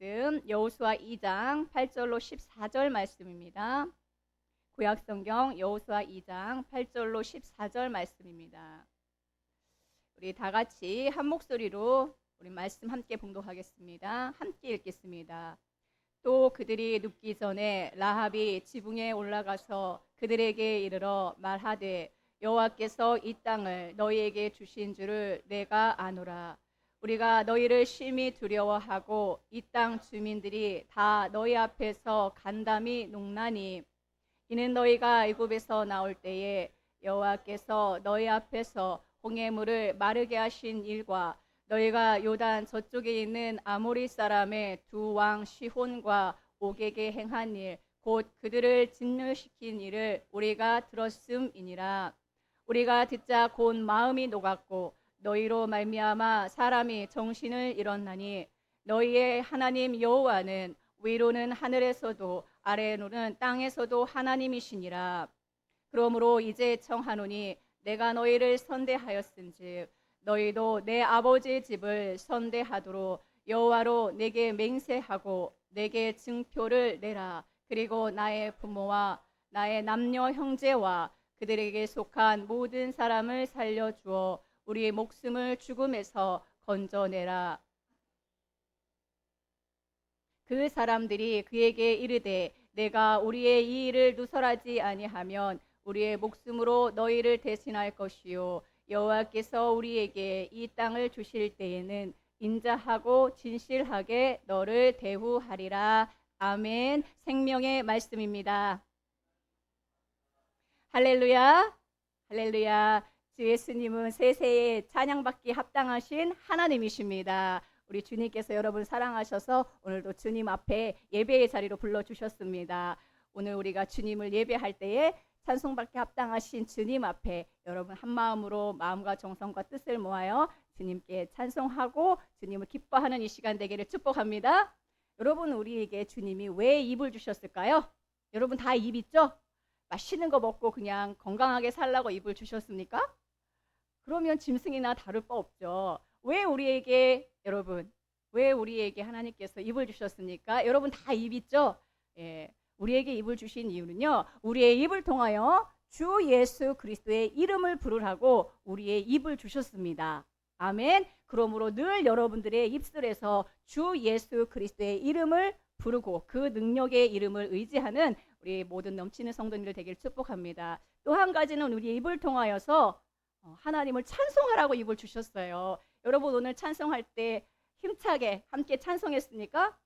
말씀 여호수아 2장 8절로 14절 말씀입니다. 구약성경 여호수아 2장 8절로 14절 말씀입니다. 우리 다 같이 한 목소리로 우리 말씀 함께 봉독하겠습니다. 함께 읽겠습니다. 또 그들이 눕기 전에 라합이 지붕에 올라가서 그들에게 이르러 말하되 여호와께서 이 땅을 너희에게 주신 줄을 내가 아노라. 우리가 너희를 심히 두려워하고 이 땅 주민들이 다 너희 앞에서 간담이 녹나니 이는 너희가 애굽에서 나올 때에 여호와께서 너희 앞에서 홍해물을 마르게 하신 일과 너희가 요단 저쪽에 있는 아모리 사람의 두 왕 시혼과 옥에게 행한 일 곧 그들을 진멸시킨 일을 우리가 들었음이니라. 우리가 듣자 곧 마음이 녹았고 너희로 말미암아 사람이 정신을 잃었나니 너희의 하나님 여호와는 위로는 하늘에서도 아래로는 땅에서도 하나님이시니라. 그러므로 이제 청하노니 내가 너희를 선대하였은즉 너희도 내 아버지의 집을 선대하도록 여호와로 내게 맹세하고 내게 증표를 내라. 그리고 나의 부모와 나의 남녀 형제와 그들에게 속한 모든 사람을 살려주어 우리의 목숨을 죽음에서 건져내라. 그 사람들이 그에게 이르되 내가 우리의 이 일을 누설하지 아니하면 우리의 목숨으로 너희를 대신할 것이요 여호와께서 우리에게 이 땅을 주실 때에는 인자하고 진실하게 너를 대우하리라. 아멘. 생명의 말씀입니다. 할렐루야. 할렐루야. 주 예수님은 세세에 찬양받기 합당하신 하나님이십니다. 우리 주님께서 여러분 사랑하셔서 오늘도 주님 앞에 예배의 자리로 불러주셨습니다. 오늘 우리가 주님을 예배할 때에 찬송받기 합당하신 주님 앞에 여러분 한 마음으로 마음과 정성과 뜻을 모아요 주님께 찬송하고 주님을 기뻐하는 이 시간 되기를 축복합니다. 여러분 우리에게 주님이 왜 입을 주셨을까요? 여러분 다 입 있죠? 맛있는 거 먹고 그냥 건강하게 살라고 입을 주셨습니까? 그러면 짐승이나 다를 바 없죠. 왜 우리에게 여러분 왜 우리에게 하나님께서 입을 주셨습니까? 여러분 다 입 있죠? 예, 우리에게 입을 주신 이유는요. 우리의 입을 통하여 주 예수 그리스도의 이름을 부르라고 우리의 입을 주셨습니다. 아멘. 그러므로 늘 여러분들의 입술에서 주 예수 그리스도의 이름을 부르고 그 능력의 이름을 의지하는 우리 모든 넘치는 성도님들 되기를 축복합니다. 또 한 가지는 우리의 입을 통하여서 하나님을 찬송하라고 입을 주셨어요. 여러분 오늘 찬송할 때 힘차게 함께 찬송했습니까?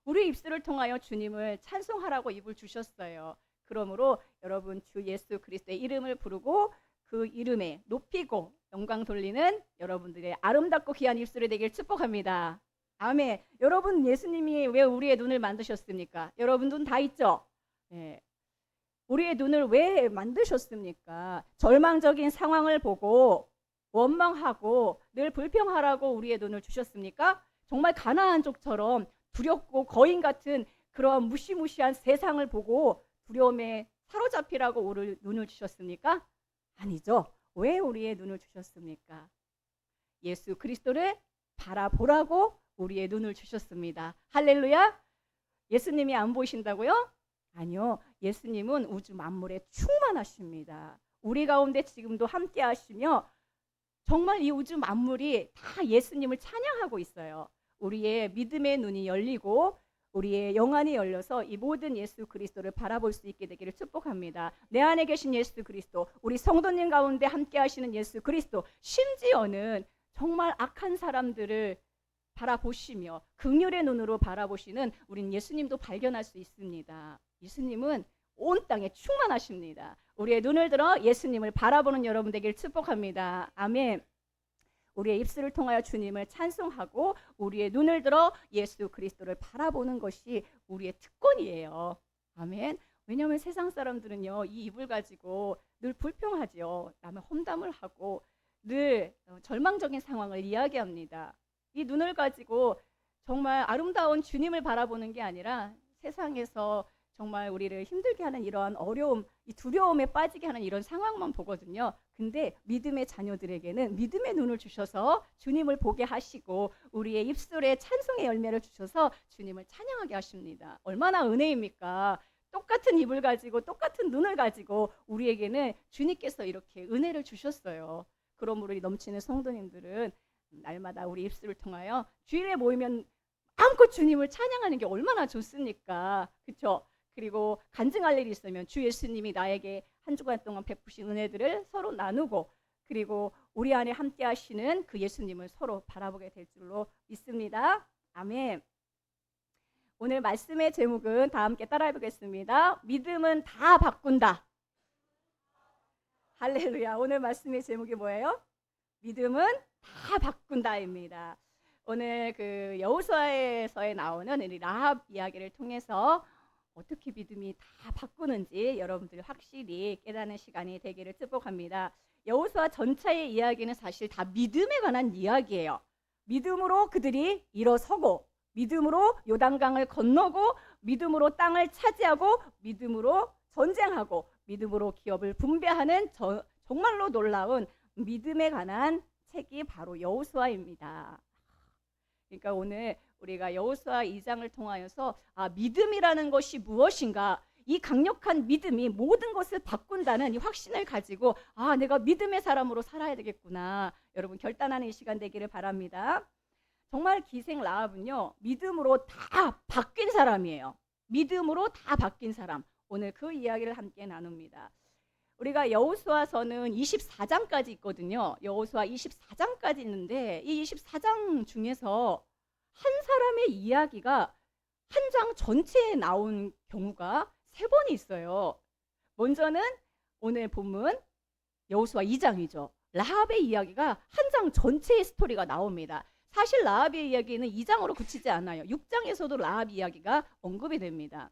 우리 입술을 통하여 주님을 찬송하라고 입을 주셨어요. 그러므로 여러분 주 예수 그리스도의 이름을 부르고 그 이름에 높이고 영광 돌리는 여러분들의 아름답고 귀한 입술이 되길 축복합니다. 아멘. 여러분 예수님이 왜 우리의 눈을 만드셨습니까? 여러분 눈 다 있죠? 예. 우리의 눈을 왜 만드셨습니까? 절망적인 상황을 보고 원망하고 늘 불평하라고 우리의 눈을 주셨습니까? 정말 가나안 족처럼 두렵고 거인 같은 그런 무시무시한 세상을 보고 두려움에 사로잡히라고 우리 눈을 주셨습니까? 아니죠. 왜 우리의 눈을 주셨습니까? 예수 그리스도를 바라보라고 우리의 눈을 주셨습니다. 할렐루야. 예수님이 안 보이신다고요? 아니요. 예수님은 우주 만물에 충만하십니다. 우리 가운데 지금도 함께 하시며 정말 이 우주 만물이 다 예수님을 찬양하고 있어요. 우리의 믿음의 눈이 열리고 우리의 영안이 열려서 이 모든 예수 그리스도를 바라볼 수 있게 되기를 축복합니다. 내 안에 계신 예수 그리스도, 우리 성도님 가운데 함께 하시는 예수 그리스도, 심지어는 정말 악한 사람들을 바라보시며 긍휼의 눈으로 바라보시는 우린 예수님도 발견할 수 있습니다. 예수님은 온 땅에 충만하십니다. 우리의 눈을 들어 예수님을 바라보는 여러분 되길 축복합니다. 아멘. 우리의 입술을 통하여 주님을 찬송하고 우리의 눈을 들어 예수 그리스도를 바라보는 것이 우리의 특권이에요. 아멘. 왜냐하면 세상 사람들은요 이 입을 가지고 늘 불평하지요. 남의 험담을 하고 늘 절망적인 상황을 이야기합니다. 이 눈을 가지고 정말 아름다운 주님을 바라보는 게 아니라 세상에서 정말 우리를 힘들게 하는 이러한 어려움, 이 두려움에 빠지게 하는 이런 상황만 보거든요. 근데 믿음의 자녀들에게는 믿음의 눈을 주셔서 주님을 보게 하시고 우리의 입술에 찬송의 열매를 주셔서 주님을 찬양하게 하십니다. 얼마나 은혜입니까? 똑같은 입을 가지고 똑같은 눈을 가지고 우리에게는 주님께서 이렇게 은혜를 주셨어요. 그러므로 이 넘치는 성도님들은 날마다 우리 입술을 통하여 주일에 모이면 마음껏 주님을 찬양하는 게 얼마나 좋습니까? 그렇죠? 그리고 간증할 일이 있으면 주 예수님이 나에게 한 주간 동안 베푸신 은혜들을 서로 나누고 그리고 우리 안에 함께 하시는 그 예수님을 서로 바라보게 될 줄로 믿습니다. 아멘. 오늘 말씀의 제목은 다 함께 따라해 보겠습니다. 믿음은 다 바꾼다. 할렐루야. 오늘 말씀의 제목이 뭐예요? 믿음은 다 바꾼다입니다. 오늘 그 여호수아에서에 나오는 이 라합 이야기를 통해서 어떻게 믿음이 다 바꾸는지 여러분들이 확실히 깨닫는 시간이 되기를 축복합니다. 여호수아 전체의 이야기는 사실 다 믿음에 관한 이야기예요. 믿음으로 그들이 일어서고 믿음으로 요단강을 건너고 믿음으로 땅을 차지하고 믿음으로 전쟁하고 믿음으로 기업을 분배하는 정말로 놀라운 믿음에 관한 책이 바로 여호수아입니다. 그러니까 오늘 우리가 여호수아 2장을 통하여서 믿음이라는 것이 무엇인가, 이 강력한 믿음이 모든 것을 바꾼다는 이 확신을 가지고 내가 믿음의 사람으로 살아야 되겠구나, 여러분 결단하는 이 시간 되기를 바랍니다. 정말 기생 라합은요, 믿음으로 다 바뀐 사람이에요. 믿음으로 다 바뀐 사람. 오늘 그 이야기를 함께 나눕니다. 우리가 여호수아서는 24장까지 있거든요. 여호수아 24장까지 있는데 이 24장 중에서 한 사람의 이야기가 한 장 전체에 나온 경우가 3번이 있어요. 먼저는 오늘 본문 여호수아 2장이죠. 라합의 이야기가 한 장 전체의 스토리가 나옵니다. 사실 라합의 이야기는 2장으로 그치지 않아요. 6장에서도 라합 이야기가 언급이 됩니다.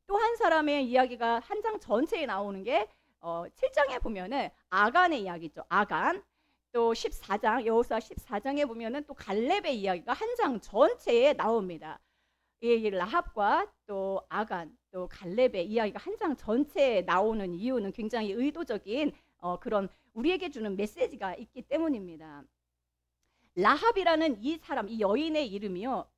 또 한 사람의 이야기가 한 장 전체에 나오는 게 7장에 보면은 아간의 이야기죠. 아간. 또 14장 여호수아 14장에 보면은 또 갈렙의 이야기가 한 장 전체에 나옵니다. 이 라합과 또 아간 또 갈렙의 이야기가 한 장 전체에 나오는 이유는 굉장히 의도적인 그런 우리에게 주는 메시지가 있기 때문입니다. 라합이라는 이 사람, 이 여인의 이름이요,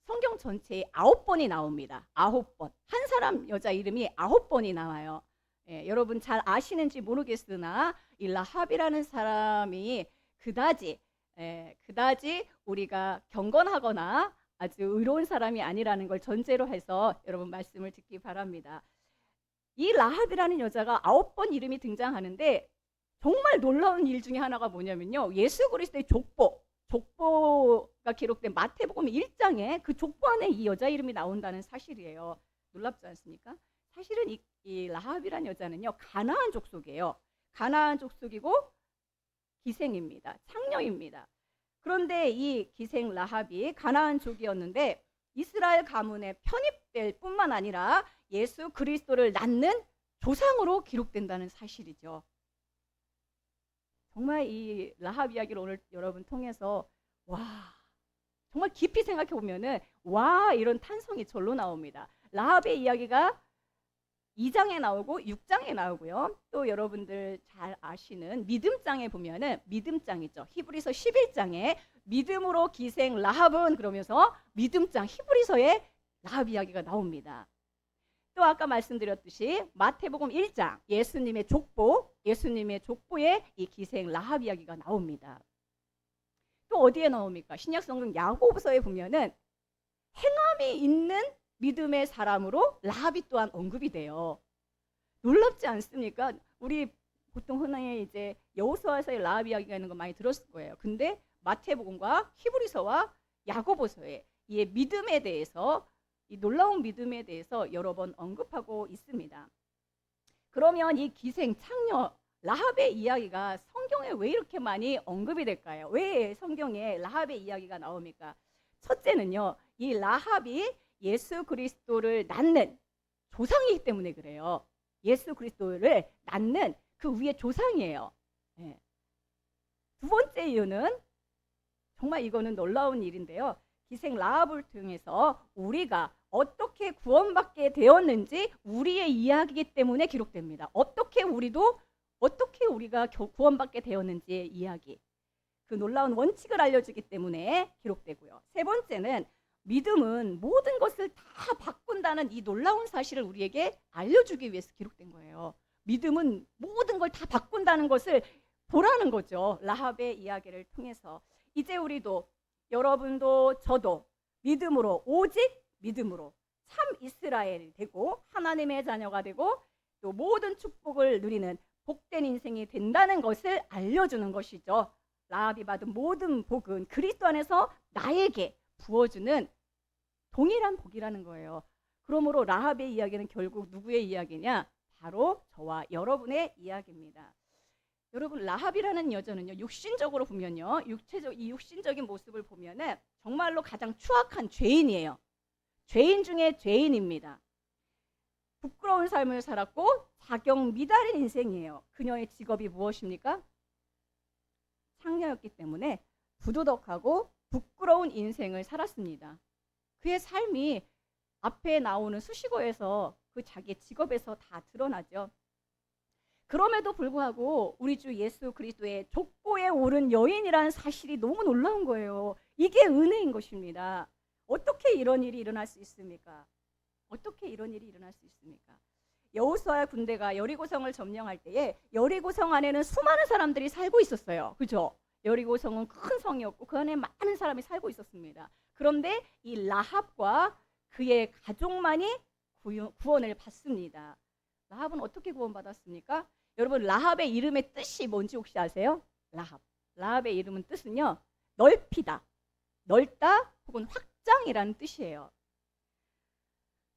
성경 전체에 9번이 나옵니다. 9번. 한 사람 여자 이름이 9번이 나와요. 여러분 잘 아시는지 모르겠으나 이 라합이라는 사람이 그다지 우리가 경건하거나 아주 의로운 사람이 아니라는 걸 전제로 해서 여러분 말씀을 듣기 바랍니다. 이 라합이라는 여자가 9번 이름이 등장하는데 정말 놀라운 일 중에 하나가 뭐냐면요, 예수 그리스도의 족보가 기록된 마태복음 1장에 그 족보 안에 이 여자 이름이 나온다는 사실이에요. 놀랍지 않습니까? 사실은 이 라합이라는 여자는요, 가나안 족속이에요. 가나안 족속이고 기생입니다. 창녀입니다. 그런데 이 기생 라합이 가나안 족이었는데 이스라엘 가문에 편입될 뿐만 아니라 예수 그리스도를 낳는 조상으로 기록된다는 사실이죠. 정말 이 라합 이야기를 오늘 여러분 통해서 정말 깊이 생각해 보면은 이런 탄성이 절로 나옵니다. 라합의 이야기가 2장에 나오고 6장에 나오고요. 또 여러분들 잘 아시는 믿음장에 보면은 믿음장이죠. 히브리서 11장에 믿음으로 기생 라합은 그러면서 믿음장 히브리서에 라합 이야기가 나옵니다. 또 아까 말씀드렸듯이 마태복음 1장 예수님의 족보에 이 기생 라합 이야기가 나옵니다. 또 어디에 나옵니까? 신약성경 야고보서에 보면은 행함이 있는 믿음의 사람으로 라합이 또한 언급이 돼요. 놀랍지 않습니까? 우리 보통 흔히 이제 여호수아서의 라합 이야기가 있는 거 많이 들었을 거예요. 근데 마태복음과 히브리서와 야고보서에 이 믿음에 대해서, 이 놀라운 믿음에 대해서 여러 번 언급하고 있습니다. 그러면 이 기생 창녀 라합의 이야기가 성경에 왜 이렇게 많이 언급이 될까요? 왜 성경에 라합의 이야기가 나옵니까? 첫째는요, 이 라합이 예수 그리스도를 낳는 조상이기 때문에 그래요. 예수 그리스도를 낳는 그 위에 조상이에요. 두 번째 이유는 정말 이거는 놀라운 일인데요, 기생 라합을 통해서 우리가 어떻게 구원받게 되었는지 우리의 이야기이기 때문에 기록됩니다. 어떻게 우리도 어떻게 우리가 구원받게 되었는지의 이야기, 그 놀라운 원칙을 알려주기 때문에 기록되고요. 세 번째는 믿음은 모든 것을 다 바꾼다는 이 놀라운 사실을 우리에게 알려주기 위해서 기록된 거예요. 믿음은 모든 걸 다 바꾼다는 것을 보라는 거죠. 라합의 이야기를 통해서. 이제 우리도, 여러분도 저도 믿음으로, 오직 믿음으로 참 이스라엘이 되고 하나님의 자녀가 되고 또 모든 축복을 누리는 복된 인생이 된다는 것을 알려주는 것이죠. 라합이 받은 모든 복은 그리스도 안에서 나에게 부어주는 동일한 복이라는 거예요. 그러므로 라합의 이야기는 결국 누구의 이야기냐? 바로 저와 여러분의 이야기입니다. 여러분, 라합이라는 여자는요, 육신적으로 보면요, 이 육신적인 모습을 보면은 정말로 가장 추악한 죄인이에요. 죄인 중에 죄인입니다. 부끄러운 삶을 살았고 자격 미달인 인생이에요. 그녀의 직업이 무엇입니까? 창녀였기 때문에 부도덕하고 부끄러운 인생을 살았습니다. 그의 삶이 앞에 나오는 수식어에서 그 자기의 직업에서 다 드러나죠. 그럼에도 불구하고 우리 주 예수 그리스도의 족보에 오른 여인이라는 사실이 너무 놀라운 거예요. 이게 은혜인 것입니다. 어떻게 이런 일이 일어날 수 있습니까? 어떻게 이런 일이 일어날 수 있습니까? 여호수아의 군대가 여리고성을 점령할 때에 여리고성 안에는 수많은 사람들이 살고 있었어요. 그죠? 여리고성은 큰 성이었고 그 안에 많은 사람이 살고 있었습니다. 그런데 이 라합과 그의 가족만이 구원을 받습니다. 라합은 어떻게 구원받았습니까? 여러분, 라합의 이름의 뜻이 뭔지 혹시 아세요? 라합의 이름은 뜻은요, 넓히다, 넓다 혹은 확장이라는 뜻이에요.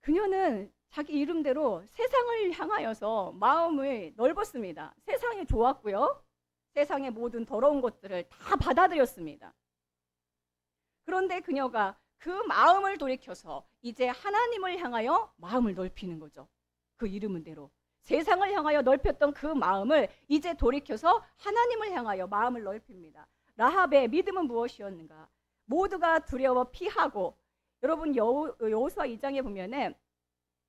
그녀는 자기 이름대로 세상을 향하여서 마음을 넓었습니다. 세상이 좋았고요. 세상의 모든 더러운 것들을 다 받아들였습니다. 그런데 그녀가 그 마음을 돌이켜서 이제 하나님을 향하여 마음을 넓히는 거죠. 그 이름대로. 세상을 향하여 넓혔던 그 마음을 이제 돌이켜서 하나님을 향하여 마음을 넓힙니다. 라합의 믿음은 무엇이었는가? 모두가 두려워 피하고, 여러분 여호수아 2장에 보면은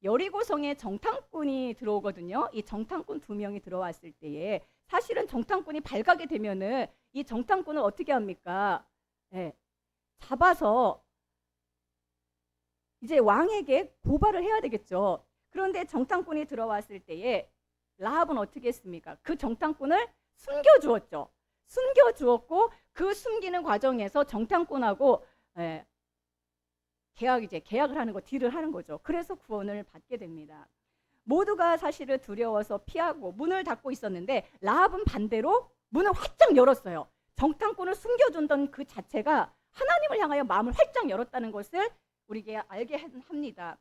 여리고성에 정탐꾼이 들어오거든요. 이 정탐꾼 2명이 들어왔을 때에 사실은 정탐꾼이 발각이 되면은 이 정탐꾼을 어떻게 합니까? 네, 잡아서 이제 왕에게 고발을 해야 되겠죠. 그런데 정탐꾼이 들어왔을 때에 라합은 어떻게 했습니까? 그 정탐꾼을 숨겨주었죠. 숨겨주었고 그 숨기는 과정에서 정탐꾼하고 계약을 하는 거, 딜을 하는 거죠. 그래서 구원을 받게 됩니다. 모두가 사실을 두려워서 피하고 문을 닫고 있었는데 라합은 반대로 문을 활짝 열었어요. 정탐꾼을 숨겨준던 그 자체가 하나님을 향하여 마음을 활짝 열었다는 것을 우리에게 알게 합니다.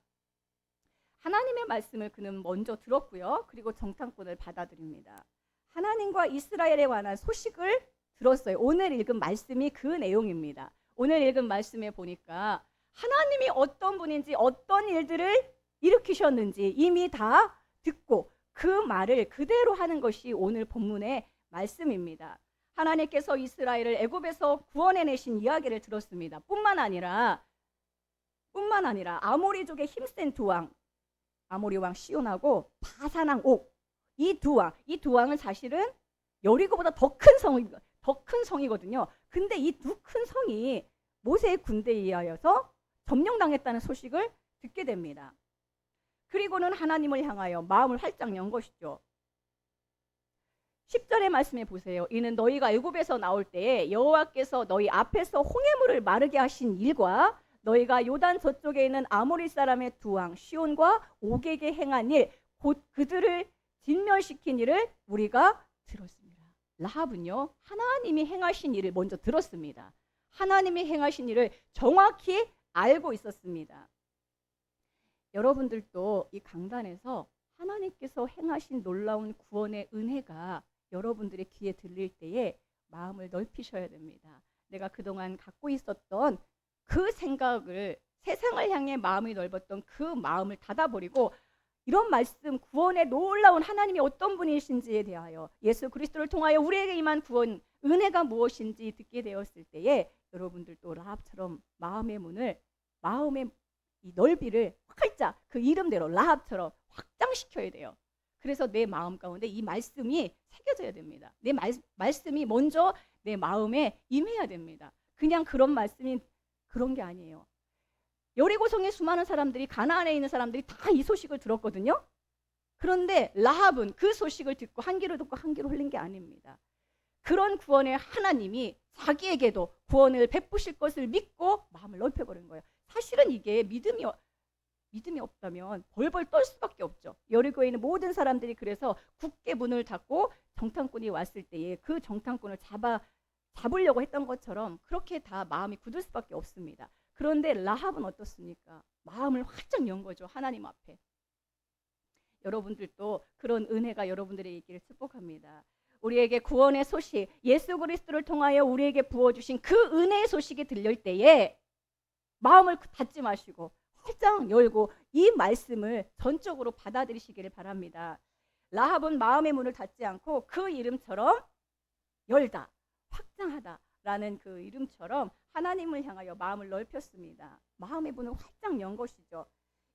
하나님의 말씀을 그는 먼저 들었고요. 그리고 정탐꾼을 받아들입니다. 하나님과 이스라엘에 관한 소식을 들었어요. 오늘 읽은 말씀이 그 내용입니다. 오늘 읽은 말씀에 보니까 하나님이 어떤 분인지 어떤 일들을 일으키셨는지 이미 다 듣고 그 말을 그대로 하는 것이 오늘 본문의 말씀입니다. 하나님께서 이스라엘을 애굽에서 구원해내신 이야기를 들었습니다. 뿐만 아니라 아모리족의 힘센 두 왕, 아모리 왕 시온하고 바산 왕 옥, 이 두 왕은 사실은 여리고보다 더 큰 성이거든요. 근데 이 두 큰 성이 모세의 군대에 의하여서 점령당했다는 소식을 듣게 됩니다. 그리고는 하나님을 향하여 마음을 활짝 연 것이죠. 10절의 말씀에 보세요. 이는 너희가 애굽에서 나올 때에 여호와께서 너희 앞에서 홍해물을 마르게 하신 일과 너희가 요단 저쪽에 있는 아모리 사람의 두 왕 시온과 옥에게 행한 일, 곧 그들을 진멸시킨 일을 우리가 들었습니다. 라합은요, 하나님이 행하신 일을 먼저 들었습니다. 하나님이 행하신 일을 정확히 알고 있었습니다. 여러분들도 이 강단에서 하나님께서 행하신 놀라운 구원의 은혜가 여러분들의 귀에 들릴 때에 마음을 넓히셔야 됩니다. 내가 그동안 갖고 있었던 그 생각을, 세상을 향해 마음이 넓었던 그 마음을 닫아버리고 이런 말씀, 구원의 놀라운 하나님이 어떤 분이신지에 대하여, 예수 그리스도를 통하여 우리에게 임한 구원, 은혜가 무엇인지 듣게 되었을 때에 여러분들도 라합처럼 마음의 문을, 마음의 이 넓이를 활짝 그 이름대로 라합처럼 확장시켜야 돼요. 그래서 내 마음 가운데 이 말씀이 새겨져야 됩니다. 내 말씀이 먼저 내 마음에 임해야 됩니다. 그냥 그런 말씀이 그런 게 아니에요. 여리고성의 수많은 사람들이, 가나안에 있는 사람들이 다 이 소식을 들었거든요. 그런데 라합은 그 소식을 듣고 한 귀로 듣고 한 귀로 흘린 게 아닙니다. 그런 구원의 하나님이 자기에게도 구원을 베푸실 것을 믿고 마음을 넓혀버린 거예요. 사실은 이게 믿음이 없다면 벌벌 떨 수밖에 없죠. 여리고에 있는 모든 사람들이 그래서 굳게 문을 닫고 정탐꾼이 왔을 때에 그 정탐꾼을 잡으려고 했던 것처럼 그렇게 다 마음이 굳을 수밖에 없습니다. 그런데 라합은 어떻습니까? 마음을 활짝 연 거죠. 하나님 앞에. 여러분들도 그런 은혜가 여러분들의 있기를 축복합니다. 우리에게 구원의 소식, 예수 그리스도를 통하여 우리에게 부어주신 그 은혜의 소식이 들릴 때에 마음을 닫지 마시고 활짝 열고 이 말씀을 전적으로 받아들이시기를 바랍니다. 라합은 마음의 문을 닫지 않고 그 이름처럼 열다, 확장하다 라는 그 이름처럼 하나님을 향하여 마음을 넓혔습니다. 마음의 문을 활짝 연 것이죠.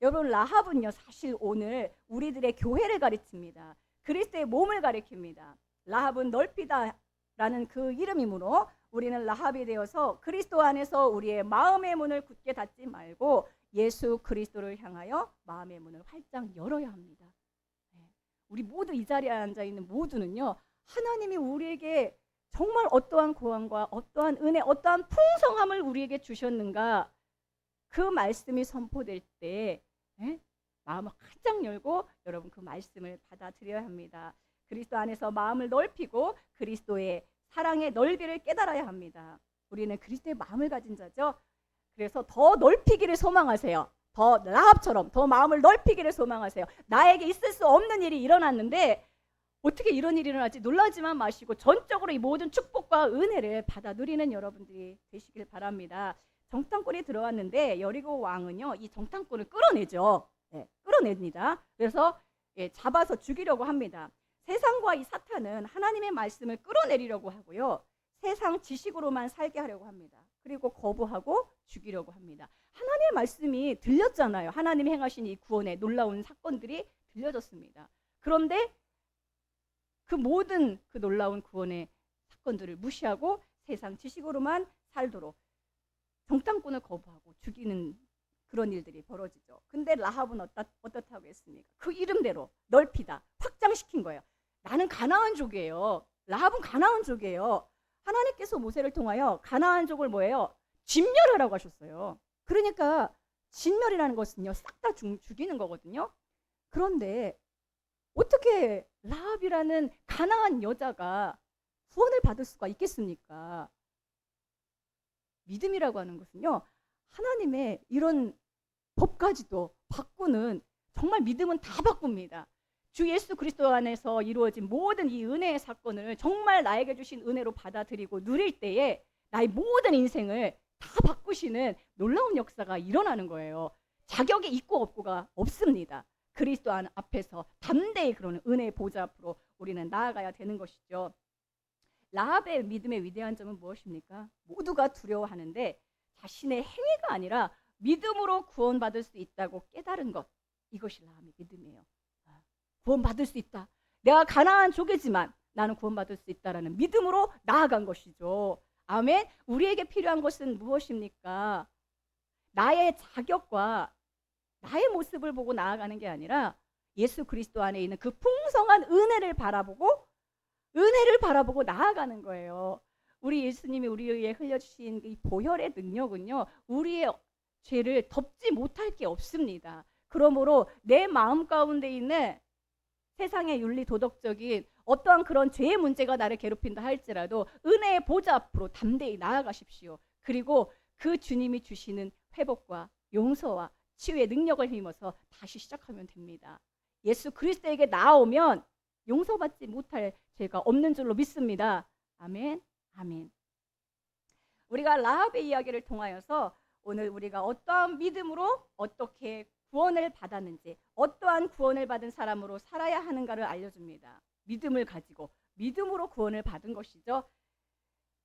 여러분, 라합은요 사실 오늘 우리들의 교회를 가르칩니다. 그리스도의 몸을 가리킵니다. 라합은 넓히다 라는 그 이름이므로 우리는 라합이 되어서 그리스도 안에서 우리의 마음의 문을 굳게 닫지 말고 예수 그리스도를 향하여 마음의 문을 활짝 열어야 합니다. 우리 모두 이 자리에 앉아있는 모두는요, 하나님이 우리에게 정말 어떠한 구원과 어떠한 은혜, 어떠한 풍성함을 우리에게 주셨는가, 그 말씀이 선포될 때 마음을 활짝 열고 여러분 그 말씀을 받아들여야 합니다. 그리스도 안에서 마음을 넓히고 그리스도의 사랑의 넓이를 깨달아야 합니다. 우리는 그리스도의 마음을 가진 자죠. 그래서 더 넓히기를 소망하세요. 더 라합처럼 더 마음을 넓히기를 소망하세요. 나에게 있을 수 없는 일이 일어났는데 어떻게 이런 일이 일어나지? 놀라지만 마시고 전적으로 이 모든 축복과 은혜를 받아 누리는 여러분들이 되시길 바랍니다. 정탐꾼이 들어왔는데 여리고 왕은요 이 정탐꾼을 끌어내죠. 끌어냅니다. 그래서 잡아서 죽이려고 합니다. 세상과 이 사탄은 하나님의 말씀을 끌어내리려고 하고요, 세상 지식으로만 살게 하려고 합니다. 그리고 거부하고 죽이려고 합니다. 하나님의 말씀이 들렸잖아요. 하나님이 행하신 이 구원의 놀라운 사건들이 들려졌습니다. 그런데 그 모든 그 놀라운 구원의 사건들을 무시하고 세상 지식으로만 살도록 정탐꾼을 거부하고 죽이는 그런 일들이 벌어지죠. 근데 라합은 어떻다고 했습니까? 그 이름대로 넓히다, 확장시킨 거예요. 나는 가나안족이에요. 라합은 가나안족이에요. 하나님께서 모세를 통하여 가나안족을 뭐예요? 진멸하라고 하셨어요. 그러니까 진멸이라는 것은요 싹 다 죽이는 거거든요. 그런데 어떻게 라합이라는 가나안 여자가 구원을 받을 수가 있겠습니까? 믿음이라고 하는 것은요 하나님의 이런 법까지도 바꾸는, 정말 믿음은 다 바꿉니다. 주 예수 그리스도 안에서 이루어진 모든 이 은혜의 사건을 정말 나에게 주신 은혜로 받아들이고 누릴 때에 나의 모든 인생을 다 바꾸시는 놀라운 역사가 일어나는 거예요. 자격이 있고 없고가 없습니다. 그리스도 앞에서 담대히 그러는 은혜의 보좌 앞으로 우리는 나아가야 되는 것이죠. 라합의 믿음의 위대한 점은 무엇입니까? 모두가 두려워하는데 자신의 행위가 아니라 믿음으로 구원받을 수 있다고 깨달은 것, 이것이 라합의 믿음이에요. 구원받을 수 있다. 내가 가나안족이지만 나는 구원받을 수 있다라는 믿음으로 나아간 것이죠. 아멘. 우리에게 필요한 것은 무엇입니까? 나의 자격과 나의 모습을 보고 나아가는 게 아니라 예수 그리스도 안에 있는 그 풍성한 은혜를 바라보고 나아가는 거예요. 우리 예수님이 우리에게 흘려주신 이 보혈의 능력은요 우리의 죄를 덮지 못할 게 없습니다. 그러므로 내 마음 가운데 있는 세상의 윤리 도덕적인 어떠한 그런 죄의 문제가 나를 괴롭힌다 할지라도 은혜의 보좌 앞으로 담대히 나아가십시오. 그리고 그 주님이 주시는 회복과 용서와 치유의 능력을 힘입어서 다시 시작하면 됩니다. 예수 그리스도에게 나아오면 용서받지 못할 죄가 없는 줄로 믿습니다. 아멘. 아멘. 우리가 라합의 이야기를 통하여서 오늘 우리가 어떠한 믿음으로 어떻게 구원을 받았는지, 어떠한 구원을 받은 사람으로 살아야 하는가를 알려줍니다. 믿음을 가지고 믿음으로 구원을 받은 것이죠.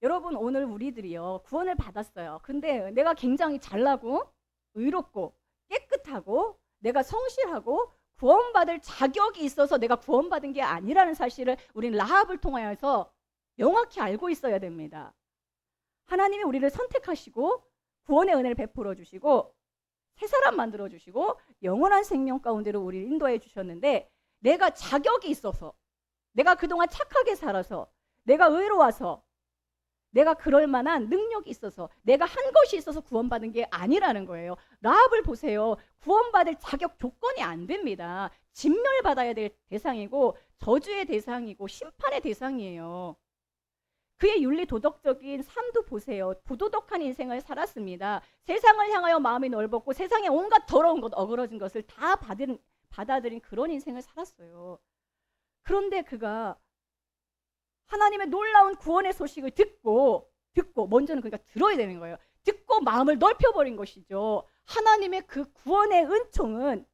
여러분, 오늘 우리들이요 구원을 받았어요. 근데 내가 굉장히 잘나고 의롭고 깨끗하고 내가 성실하고 구원받을 자격이 있어서 내가 구원받은 게 아니라는 사실을 우리는 라합을 통하여서 명확히 알고 있어야 됩니다. 하나님이 우리를 선택하시고 구원의 은혜를 베풀어 주시고 새 사람 만들어 주시고 영원한 생명 가운데로 우리를 인도해 주셨는데, 내가 자격이 있어서, 내가 그동안 착하게 살아서, 내가 의로워서, 내가 그럴 만한 능력이 있어서, 내가 한 것이 있어서 구원받은 게 아니라는 거예요. 라합을 보세요. 구원받을 자격 조건이 안 됩니다. 진멸받아야 될 대상이고 저주의 대상이고 심판의 대상이에요. 그의 윤리 도덕적인 삶도 보세요. 부도덕한 인생을 살았습니다. 세상을 향하여 마음이 넓었고 세상의 온갖 더러운 것, 어그러진 것을 다 받아들인 그런 인생을 살았어요. 그런데 그가 하나님의 놀라운 구원의 소식을 듣고 먼저는 그러니까 들어야 되는 거예요. 듣고 마음을 넓혀버린 것이죠. 하나님의 그 구원의 은총은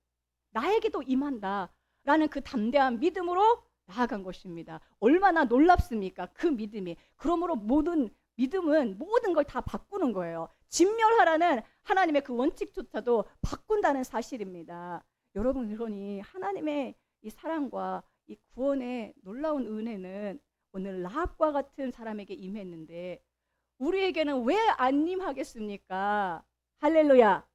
나에게도 임한다라는 그 담대한 믿음으로 나아간 것입니다. 얼마나 놀랍습니까? 그 믿음이. 그러므로 믿음은 모든 걸 다 바꾸는 거예요. 진멸하라는 하나님의 그 원칙조차도 바꾼다는 사실입니다. 여러분, 그러니 하나님의 이 사랑과 이 구원의 놀라운 은혜는 오늘 라합과 같은 사람에게 임했는데 우리에게는 왜 안 임하겠습니까? 할렐루야.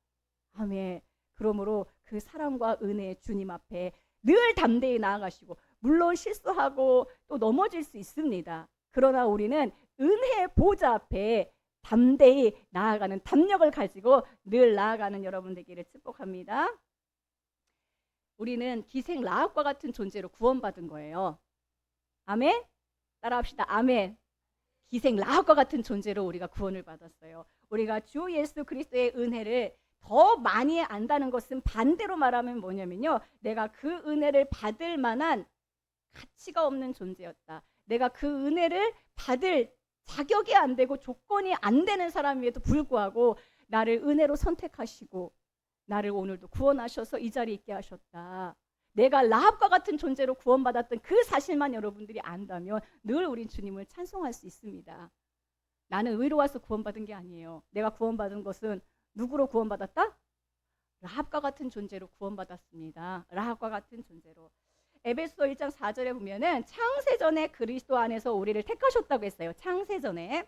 아멘. 그러므로 그 사랑과 은혜의 주님 앞에 늘 담대히 나아가시고, 물론 실수하고 또 넘어질 수 있습니다. 그러나 우리는 은혜의 보좌 앞에 담대히 나아가는 담력을 가지고 늘 나아가는 여러분 되기를 축복합니다. 우리는 기생 라합과 같은 존재로 구원받은 거예요. 아멘. 따라합시다. 아멘. 기생 라합과 같은 존재로 우리가 구원을 받았어요. 우리가 주 예수 그리스도의 은혜를 더 많이 안다는 것은 반대로 말하면 뭐냐면요, 내가 그 은혜를 받을 만한 가치가 없는 존재였다. 내가 그 은혜를 받을 자격이 안 되고 조건이 안 되는 사람임에도 불구하고 나를 은혜로 선택하시고 나를 오늘도 구원하셔서 이 자리에 있게 하셨다. 내가 라합과 같은 존재로 구원받았던 그 사실만 여러분들이 안다면 늘 우린 주님을 찬송할 수 있습니다. 나는 의로워서 구원받은 게 아니에요. 내가 구원받은 것은 누구로 구원받았다? 라합과 같은 존재로 구원받았습니다. 라합과 같은 존재로. 에베소 1장 4절에 보면은 창세전에 그리스도 안에서 우리를 택하셨다고 했어요. 창세전에.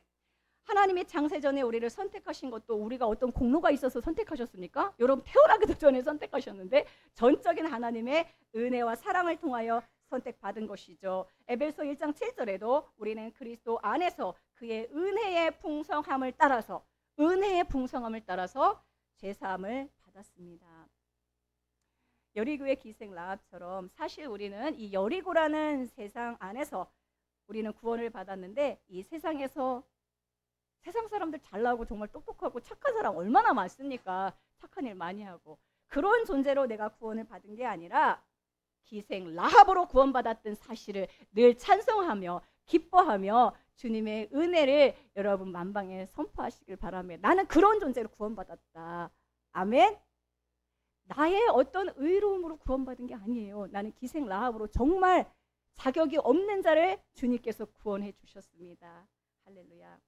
하나님이 창세전에 우리를 선택하신 것도 우리가 어떤 공로가 있어서 선택하셨습니까? 여러분, 태어나기도 전에 선택하셨는데 전적인 하나님의 은혜와 사랑을 통하여 선택받은 것이죠. 에베소 1장 7절에도 우리는 그리스도 안에서 그의 은혜의 풍성함을 따라서 제사함을 받았습니다. 여리고의 기생 라합처럼 사실 우리는 이 여리고라는 세상 안에서 우리는 구원을 받았는데, 이 세상에서 세상 사람들 잘나고 정말 똑똑하고 착한 사람 얼마나 많습니까? 착한 일 많이 하고. 그런 존재로 내가 구원을 받은 게 아니라 기생 라합으로 구원받았던 사실을 늘 찬송하며 기뻐하며 주님의 은혜를 여러분 만방에 선포하시길 바랍니다. 나는 그런 존재로 구원받았다. 아멘. 나의 어떤 의로움으로 구원받은 게 아니에요. 나는 기생 라합으로 정말 자격이 없는 자를 주님께서 구원해 주셨습니다. 할렐루야.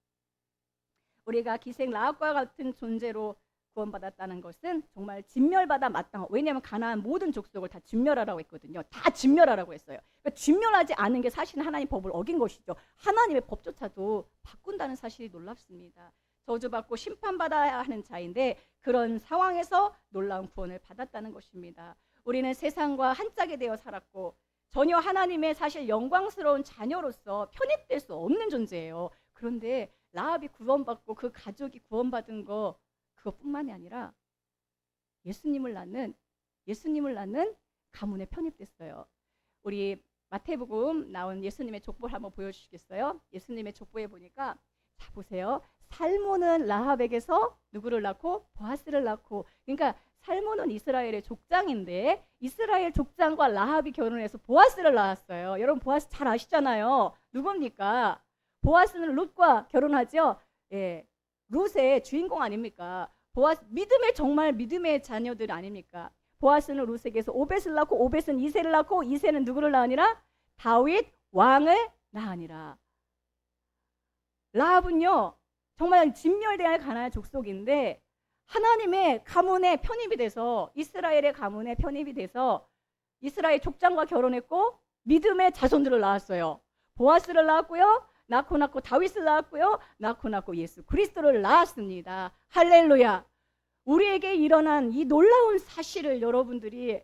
우리가 기생 라합과 같은 존재로 구원받았다는 것은 정말 진멸받아 마땅하고, 왜냐하면 가나안 모든 족속을 다 진멸하라고 했거든요. 다 진멸하라고 했어요. 그러니까 진멸하지 않은 게 사실은 하나님 법을 어긴 것이죠. 하나님의 법조차도 바꾼다는 사실이 놀랍습니다. 저주받고 심판받아야 하는 자인데 그런 상황에서 놀라운 구원을 받았다는 것입니다. 우리는 세상과 한 짝이 되어 살았고 전혀 하나님의 사실 영광스러운 자녀로서 편입될 수 없는 존재예요. 그런데 라합이 구원받고 그 가족이 구원받은 거 그것뿐만이 아니라 예수님을 낳는 가문에 편입됐어요. 우리 마태복음 나온 예수님의 족보를 한번 보여주시겠어요? 예수님의 족보에 보니까 자 보세요. 살몬은 라합에게서 누구를 낳고? 보아스를 낳고. 그러니까 살몬은 이스라엘의 족장인데 이스라엘 족장과 라합이 결혼해서 보아스를 낳았어요. 여러분 보아스 잘 아시잖아요. 누굽니까? 보아스는 룻과 결혼하죠. 예, 룻의 주인공 아닙니까? 보아스 정말 믿음의 자녀들 아닙니까? 보아스는 룻에게서 오벳을 낳고 오벳은 이새를 낳고 이새는 누구를 낳으니라? 다윗 왕을 낳으니라. 라합은요 정말 진멸대할 가나안 족속인데 하나님의 가문에 편입이 돼서 이스라엘의 가문에 편입이 돼서 이스라엘 족장과 결혼했고 믿음의 자손들을 낳았어요. 보아스를 낳았고요. 낳고 다윗을 낳았고요. 낳고 예수 그리스도를 낳았습니다. 할렐루야. 우리에게 일어난 이 놀라운 사실을 여러분들이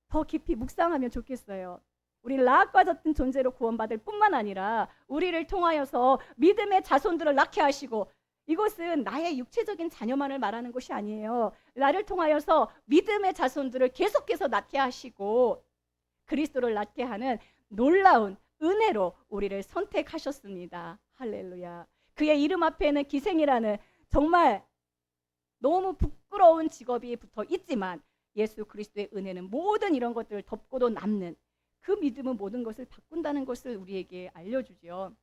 더 깊이 묵상하면 좋겠어요. 우리 라합과 같은 존재로 구원받을 뿐만 아니라 우리를 통하여서 믿음의 자손들을 낳게 하시고, 이것은 나의 육체적인 자녀만을 말하는 것이 아니에요. 나를 통하여서 믿음의 자손들을 계속해서 낳게 하시고 그리스도를 낳게 하는 놀라운 은혜로 우리를 선택하셨습니다. 할렐루야. 그의 이름 앞에는 기생이라는 정말 너무 부끄러운 직업이 붙어 있지만 예수 그리스도의 은혜는 모든 이런 것들을 덮고도 남는, 그 믿음은 모든 것을 바꾼다는 것을 우리에게 알려주죠.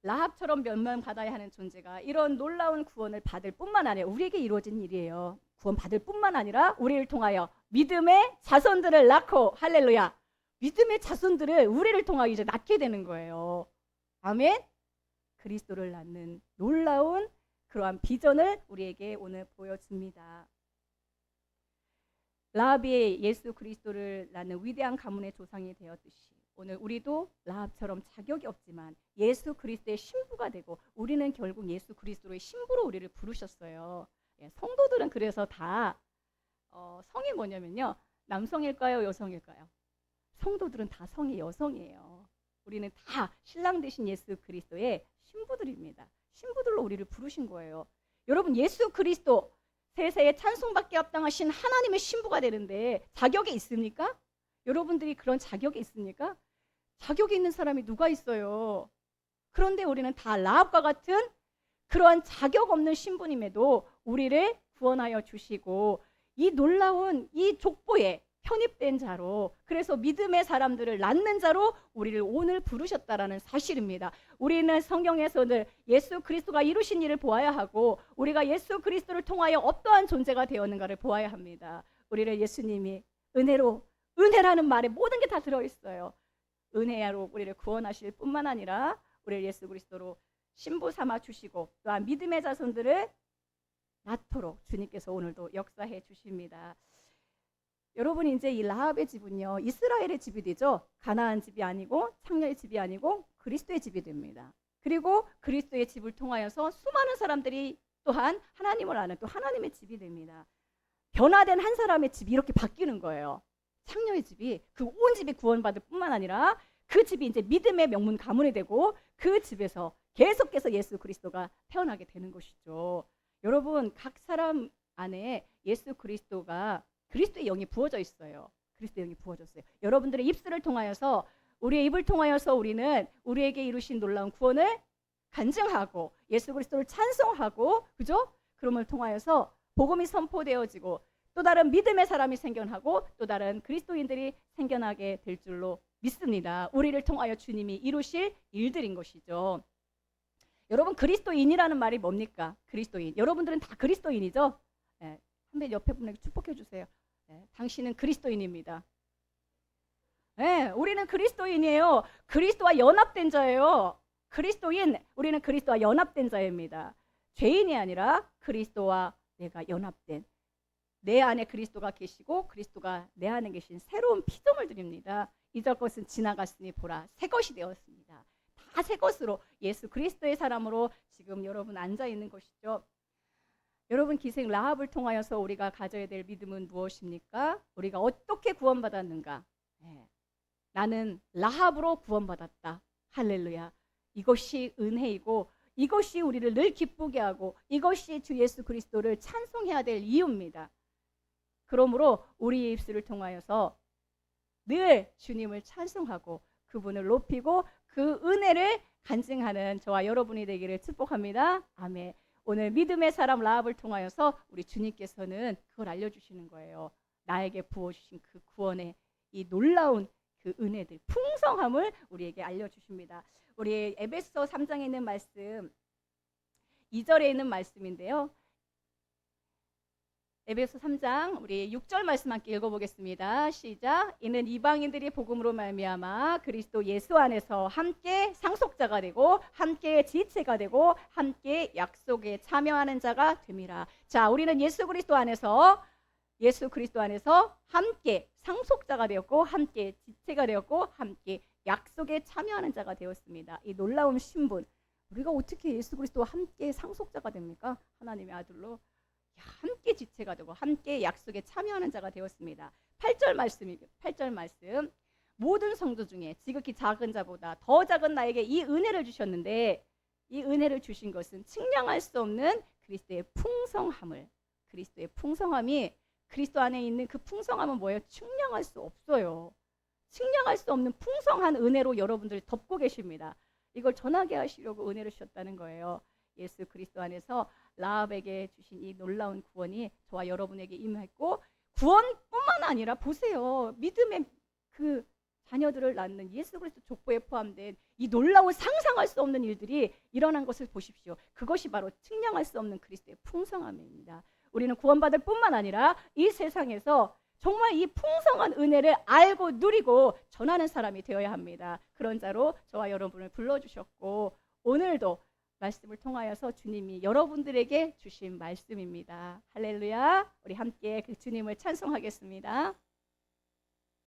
라합처럼 면면받아야 하는 존재가 이런 놀라운 구원을 받을 뿐만 아니라 우리에게 이루어진 일이에요. 구원 받을 뿐만 아니라 우리를 통하여 믿음의 자손들을 낳고, 할렐루야, 믿음의 자손들을 우리를 통하여 이제 낳게 되는 거예요. 아멘. 그리스도를 낳는 놀라운 그러한 비전을 우리에게 오늘 보여줍니다. 라합이 예수 그리스도를 낳는 위대한 가문의 조상이 되었듯이 오늘 우리도 라합처럼 자격이 없지만 예수 그리스도의 신부가 되고, 우리는 결국 예수 그리스도의 신부로 우리를 부르셨어요. 성도들은 그래서 다 성이 뭐냐면요, 남성일까요, 여성일까요? 성도들은 다 성이 여성이에요. 우리는 다 신랑 되신 예수 그리스도의 신부들입니다. 신부들로 우리를 부르신 거예요. 여러분, 예수 그리스도 세세에 찬송받게 합당하신 하나님의 신부가 되는데 자격이 있습니까? 여러분들이 그런 자격이 있습니까? 자격이 있는 사람이 누가 있어요? 그런데 우리는 다 라합과 같은 그러한 자격 없는 신부님에도 우리를 구원하여 주시고 이 놀라운 이 족보에 편입된 자로, 그래서 믿음의 사람들을 낳는 자로 우리를 오늘 부르셨다라는 사실입니다. 우리는 성경에서는 예수 그리스도가 이루신 일을 보아야 하고 우리가 예수 그리스도를 통하여 어떠한 존재가 되었는가를 보아야 합니다. 우리를 예수님이 은혜라는 말에 모든 게 다 들어있어요. 은혜로 우리를 구원하실 뿐만 아니라 우리를 예수 그리스도로 신부 삼아 주시고 또한 믿음의 자손들을 낳도록 주님께서 오늘도 역사해 주십니다. 여러분, 이제 이 라합의 집은요, 이스라엘의 집이 되죠. 가나안 집이 아니고 창녀의 집이 아니고 그리스도의 집이 됩니다. 그리고 그리스도의 집을 통하여서 수많은 사람들이 또한 하나님을 아는 또 하나님의 집이 됩니다. 변화된 한 사람의 집이 이렇게 바뀌는 거예요. 창녀의 집이, 그 온 집이 구원받을 뿐만 아니라 그 집이 이제 믿음의 명문 가문이 되고 그 집에서 계속해서 예수 그리스도가 태어나게 되는 것이죠. 여러분, 각 사람 안에 예수 그리스도가, 그리스도의 영이 부어져 있어요. 그리스도의 영이 부어졌어요. 여러분들의 입술을 통하여서, 우리의 입을 통하여서 우리는 우리에게 이루신 놀라운 구원을 간증하고 예수 그리스도를 찬송하고, 그죠? 그럼을 통하여서 복음이 선포되어지고 또 다른 믿음의 사람이 생겨나고 또 다른 그리스도인들이 생겨나게 될 줄로 믿습니다. 우리를 통하여 주님이 이루실 일들인 것이죠. 여러분, 그리스도인이라는 말이 뭡니까? 그리스도인. 여러분들은 다 그리스도인이죠? 네. 한번 옆에 분에게 축복해 주세요. 네. 당신은 그리스도인입니다. 네, 우리는 그리스도인이에요. 그리스도와 연합된 자예요. 그리스도인, 우리는 그리스도와 연합된 자입니다. 죄인이 아니라 그리스도와 내가 연합된, 내 안에 그리스도가 계시고 그리스도가 내 안에 계신 새로운 피조물 드립니다. 이전 것은 지나갔으니 보라, 새 것이 되었습니다. 다 새 것으로 예수 그리스도의 사람으로 지금 여러분 앉아 있는 것이죠. 여러분, 기생 라합을 통하여서 우리가 가져야 될 믿음은 무엇입니까? 우리가 어떻게 구원받았는가? 네. 나는 라합으로 구원받았다. 할렐루야. 이것이 은혜이고 이것이 우리를 늘 기쁘게 하고 이것이 주 예수 그리스도를 찬송해야 될 이유입니다. 그러므로 우리의 입술을 통하여서 늘 주님을 찬송하고 그분을 높이고 그 은혜를 간증하는 저와 여러분이 되기를 축복합니다. 아멘. 오늘 믿음의 사람 라합을 통하여서 우리 주님께서는 그걸 알려주시는 거예요. 나에게 부어주신 그 구원의 이 놀라운 그 은혜들, 풍성함을 우리에게 알려주십니다. 우리 에베소 3장에 있는 말씀, 2절에 있는 말씀인데요. 에베소 3장 우리 6절 말씀 함께 읽어보겠습니다. 시작. 이는 이방인들이 복음으로 말미암아 그리스도 예수 안에서 함께 상속자가 되고 함께 지체가 되고 함께 약속에 참여하는 자가 됨이라. 자, 우리는 예수 그리스도 안에서 예수 그리스도 안에서 함께 상속자가 되었고 함께 지체가 되었고 함께 약속에 참여하는 자가 되었습니다. 이 놀라운 신분, 우리가 어떻게 예수 그리스도와 함께 상속자가 됩니까? 하나님의 아들로 함께 지체가 되고 함께 약속에 참여하는 자가 되었습니다. 8절 말씀입니다. 8절 말씀. 모든 성도 중에 지극히 작은 자보다 더 작은 나에게 이 은혜를 주셨는데, 이 은혜를 주신 것은 측량할 수 없는 그리스도의 풍성함을, 그리스도의 풍성함이, 그리스도 안에 있는 그 풍성함은 뭐예요? 측량할 수 없어요. 측량할 수 없는 풍성한 은혜로 여러분들이 덮고 계십니다. 이걸 전하게 하시려고 은혜를 주셨다는 거예요. 예수 그리스도 안에서 라합에게 주신 이 놀라운 구원이 저와 여러분에게 임했고, 구원뿐만 아니라 보세요. 믿음의 그 자녀들을 낳는 예수 그리스도 족보에 포함된 이 놀라운 상상할 수 없는 일들이 일어난 것을 보십시오. 그것이 바로 측량할 수 없는 그리스도의 풍성함입니다. 우리는 구원받을 뿐만 아니라 이 세상에서 정말 이 풍성한 은혜를 알고 누리고 전하는 사람이 되어야 합니다. 그런 자로 저와 여러분을 불러주셨고, 오늘도 말씀을 통하여서 주님이 여러분들에게 주신 말씀입니다. 할렐루야. 우리 함께 그 주님을 찬송하겠습니다.